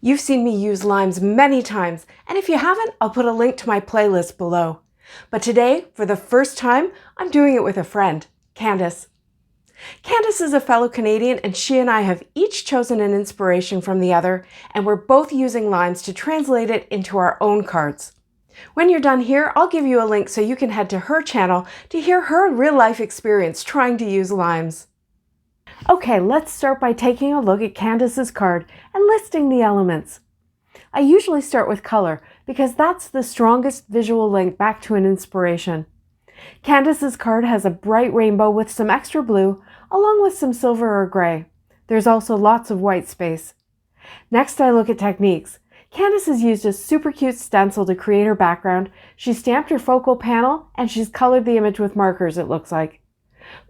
You've seen me use limes many times, and if you haven't, I'll put a link to my playlist below. But today, for the first time, I'm doing it with a friend, Candice. Candice is a fellow Canadian, and she and I have each chosen an inspiration from the other, and we're both using limes to translate it into our own cards. When you're done here, I'll give you a link so you can head to her channel to hear her real-life experience trying to use limes. Okay, let's start by taking a look at Candice's card and listing the elements. I usually start with color because that's the strongest visual link back to an inspiration. Candice's card has a bright rainbow with some extra blue, along with some silver or gray. There's also lots of white space. Next, I look at techniques. Candice has used a super cute stencil to create her background. She stamped her focal panel, and she's colored the image with markers, it looks like.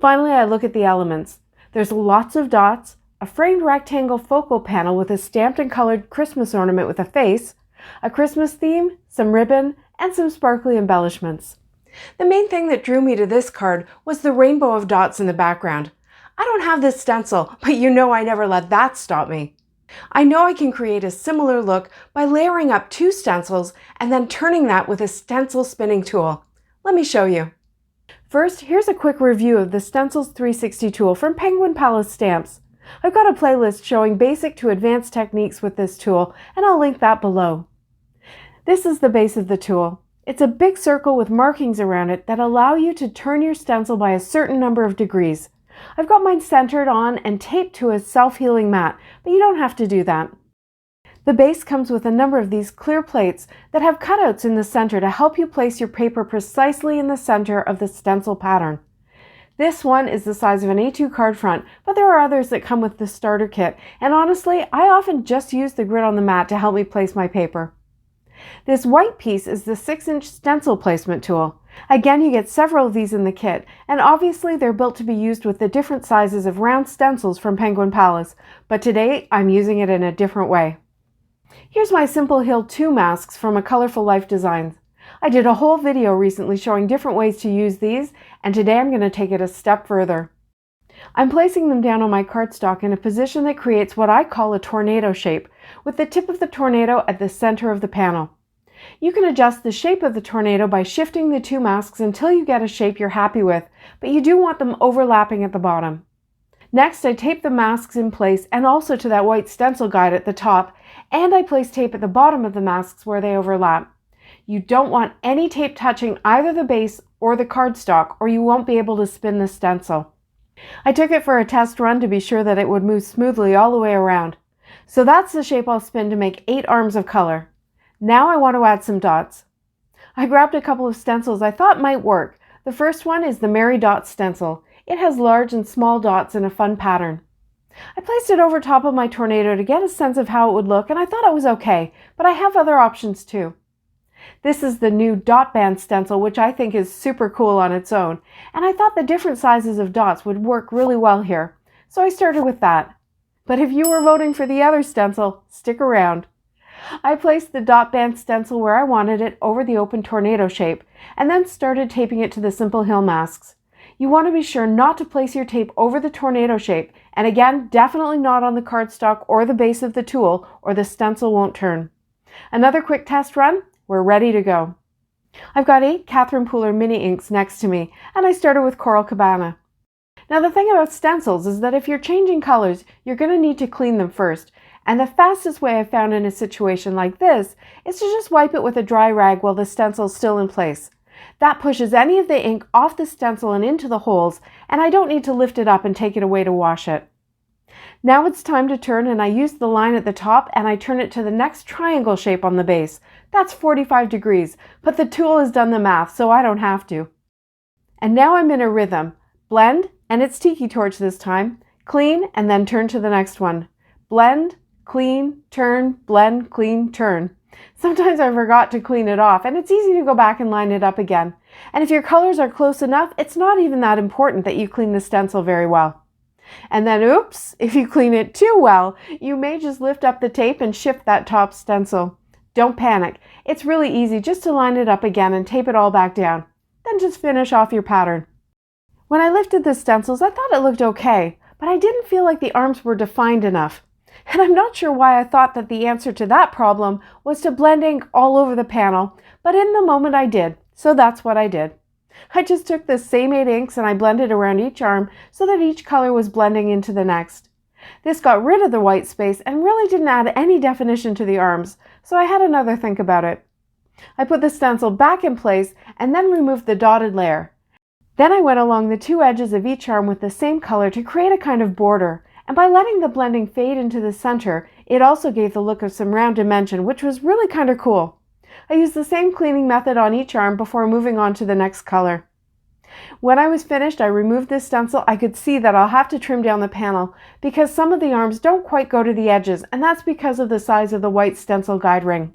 Finally, I look at the elements. There's lots of dots, a framed rectangle focal panel with a stamped and colored Christmas ornament with a face, a Christmas theme, some ribbon, and some sparkly embellishments. The main thing that drew me to this card was the rainbow of dots in the background. I don't have this stencil, but you know I never let that stop me. I know I can create a similar look by layering up 2 stencils and then turning that with a stencil spinning tool. Let me show you. First, here's a quick review of the Stencils 360 tool from Penguin Palace Stamps. I've got a playlist showing basic to advanced techniques with this tool, and I'll link that below. This is the base of the tool. It's a big circle with markings around it that allow you to turn your stencil by a certain number of degrees. I've got mine centered on and taped to a self-healing mat, but you don't have to do that. The base comes with a number of these clear plates that have cutouts in the center to help you place your paper precisely in the center of the stencil pattern. This one is the size of an A2 card front, but there are others that come with the starter kit, and honestly, I often just use the grid on the mat to help me place my paper. This white piece is the 6-inch stencil placement tool. Again, you get several of these in the kit, and obviously they're built to be used with the different sizes of round stencils from Penguin Palace, but today I'm using it in a different way. Here's my Simple Heal 2 masks from A Colorful Life Designs. I did a whole video recently showing different ways to use these, and today I'm going to take it a step further. I'm placing them down on my cardstock in a position that creates what I call a tornado shape, with the tip of the tornado at the center of the panel. You can adjust the shape of the tornado by shifting the 2 masks until you get a shape you're happy with, but you do want them overlapping at the bottom. Next, I tape the masks in place and also to that white stencil guide at the top, and I place tape at the bottom of the masks where they overlap. You don't want any tape touching either the base or the cardstock, or you won't be able to spin the stencil. I took it for a test run to be sure that it would move smoothly all the way around. So that's the shape I'll spin to make 8 arms of color. Now I want to add some dots. I grabbed a couple of stencils I thought might work. The first one is the Merry Dot stencil. It has large and small dots in a fun pattern. I placed it over top of my tornado to get a sense of how it would look, and I thought it was okay, but I have other options too. This is the new dot band stencil, which I think is super cool on its own, and I thought the different sizes of dots would work really well here, so I started with that. But if you were voting for the other stencil, stick around. I placed the dot band stencil where I wanted it over the open tornado shape, and then started taping it to the Simple Heal masks. You want to be sure not to place your tape over the tornado shape, and again, definitely not on the cardstock or the base of the tool, or the stencil won't turn. Another quick test run, we're ready to go. I've got 8 Catherine Pooler mini inks next to me, and I started with Coral Cabana. Now the thing about stencils is that if you're changing colors, you're going to need to clean them first, and the fastest way I've found in a situation like this is to just wipe it with a dry rag while the stencil is still in place. That pushes any of the ink off the stencil and into the holes, and I don't need to lift it up and take it away to wash it. Now it's time to turn, and I use the line at the top and I turn it to the next triangle shape on the base. That's 45 degrees, but the tool has done the math, so I don't have to. And now I'm in a rhythm. Blend, and it's Tiki Torch this time. Clean, and then turn to the next one. Blend, clean, turn, blend, clean, turn. Sometimes I forgot to clean it off, and it's easy to go back and line it up again. And if your colors are close enough, it's not even that important that you clean the stencil very well. And then, oops, if you clean it too well, you may just lift up the tape and shift that top stencil. Don't panic. It's really easy just to line it up again and tape it all back down. Then just finish off your pattern. When I lifted the stencils, I thought it looked okay, but I didn't feel like the arms were defined enough. And I'm not sure why I thought that the answer to that problem was to blend ink all over the panel, but in the moment I did, so that's what I did. I just took the same 8 inks and I blended around each arm so that each color was blending into the next. This got rid of the white space and really didn't add any definition to the arms, so I had another think about it. I put the stencil back in place and then removed the dotted layer. Then I went along the 2 edges of each arm with the same color to create a kind of border, and by letting the blending fade into the center, it also gave the look of some round dimension, which was really kind of cool. I used the same cleaning method on each arm before moving on to the next color. When I was finished, I removed this stencil. I could see that I'll have to trim down the panel because some of the arms don't quite go to the edges, and that's because of the size of the white stencil guide ring.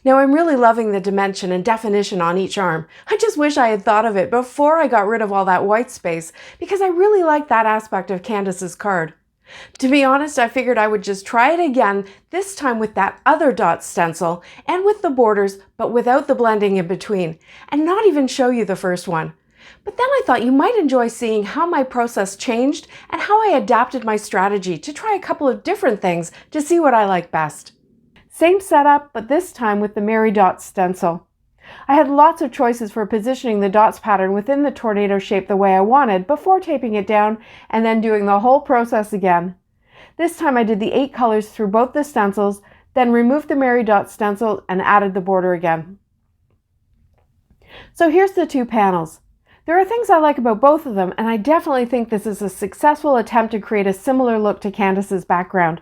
Now I'm really loving the dimension and definition on each arm. I just wish I had thought of it before I got rid of all that white space because I really like that aspect of Candice's card. To be honest, I figured I would just try it again, this time with that other dot stencil and with the borders, but without the blending in between, and not even show you the first one. But then I thought you might enjoy seeing how my process changed and how I adapted my strategy to try a couple of different things to see what I like best. Same setup, but this time with the Mary Dots stencil. I had lots of choices for positioning the dots pattern within the tornado shape the way I wanted before taping it down and then doing the whole process again. This time I did the 8 colors through both the stencils, then removed the Mary Dots stencil and added the border again. So here's the 2 panels. There are things I like about both of them, and I definitely think this is a successful attempt to create a similar look to Candice's background.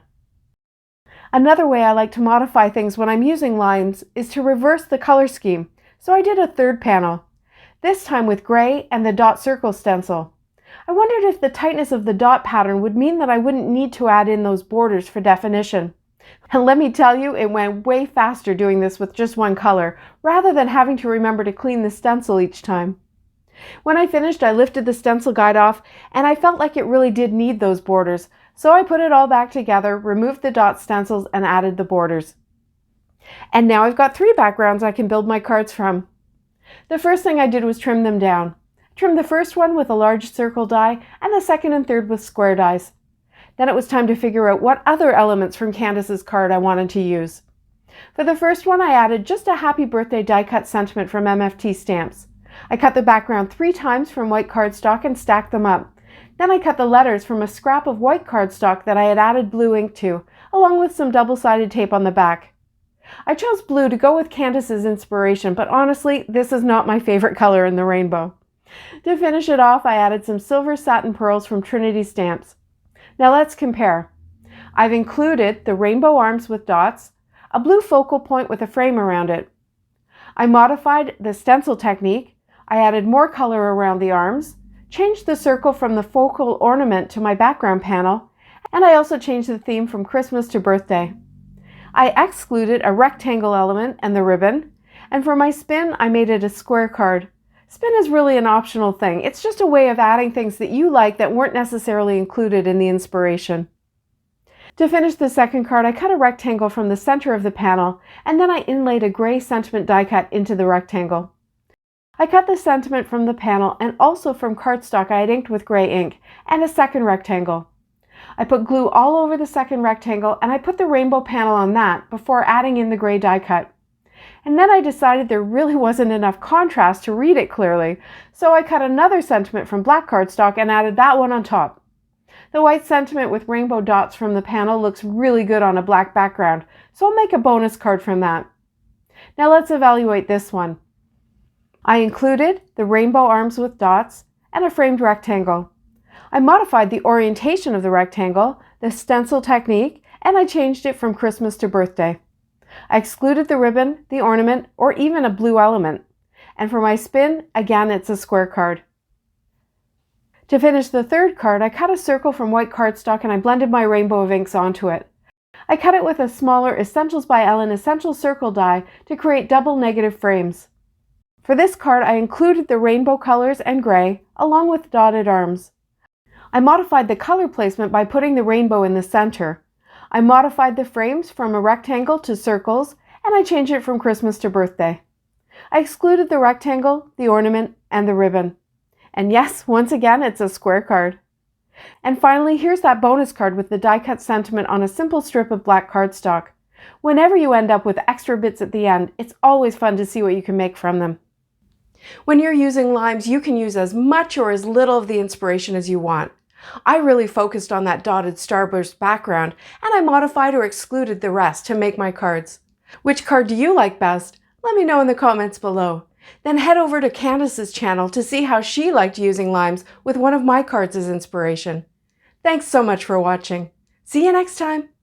Another way I like to modify things when I'm using lines is to reverse the color scheme, so I did a 3rd panel, this time with gray and the dot circle stencil. I wondered if the tightness of the dot pattern would mean that I wouldn't need to add in those borders for definition. And let me tell you, it went way faster doing this with just one color, rather than having to remember to clean the stencil each time. When I finished, I lifted the stencil guide off, and I felt like it really did need those borders, so I put it all back together, removed the dot stencils, and added the borders. And now I've got 3 backgrounds I can build my cards from. The first thing I did was trim them down. Trimmed the first one with a large circle die, and the second and third with square dies. Then it was time to figure out what other elements from Candice's card I wanted to use. For the first one, I added just a happy birthday die cut sentiment from MFT stamps. I cut the background 3 times from white cardstock and stacked them up. Then I cut the letters from a scrap of white cardstock that I had added blue ink to, along with some double-sided tape on the back. I chose blue to go with Candice's inspiration, but honestly, this is not my favorite color in the rainbow. To finish it off, I added some silver satin pearls from Trinity Stamps. Now let's compare. I've included the rainbow arms with dots, a blue focal point with a frame around it. I modified the stencil technique. I added more color around the arms, changed the circle from the focal ornament to my background panel, and I also changed the theme from Christmas to birthday. I excluded a rectangle element and the ribbon, and for my spin, I made it a square card. Spin is really an optional thing. It's just a way of adding things that you like that weren't necessarily included in the inspiration. To finish the second card, I cut a rectangle from the center of the panel, and then I inlaid a gray sentiment die cut into the rectangle. I cut the sentiment from the panel and also from cardstock I had inked with gray ink, and a second rectangle. I put glue all over the second rectangle, and I put the rainbow panel on that before adding in the gray die cut. And then I decided there really wasn't enough contrast to read it clearly, so I cut another sentiment from black cardstock and added that one on top. The white sentiment with rainbow dots from the panel looks really good on a black background, so I'll make a bonus card from that. Now let's evaluate this one. I included the rainbow arms with dots and a framed rectangle. I modified the orientation of the rectangle, the stencil technique, and I changed it from Christmas to birthday. I excluded the ribbon, the ornament, or even a blue element. And for my spin, again, it's a square card. To finish the third card, I cut a circle from white cardstock and I blended my rainbow of inks onto it. I cut it with a smaller Stencils by Ellen Essential Circle die to create double negative frames. For this card, I included the rainbow colors and gray, along with dotted arms. I modified the color placement by putting the rainbow in the center. I modified the frames from a rectangle to circles, and I changed it from Christmas to birthday. I excluded the rectangle, the ornament, and the ribbon. And yes, once again, it's a square card. And finally, here's that bonus card with the die-cut sentiment on a simple strip of black cardstock. Whenever you end up with extra bits at the end, it's always fun to see what you can make from them. When you're using limes, you can use as much or as little of the inspiration as you want. I really focused on that dotted starburst background, and I modified or excluded the rest to make my cards. Which card do you like best? Let me know in the comments below. Then head over to Candice's channel to see how she liked using limes with one of my cards as inspiration. Thanks so much for watching. See you next time.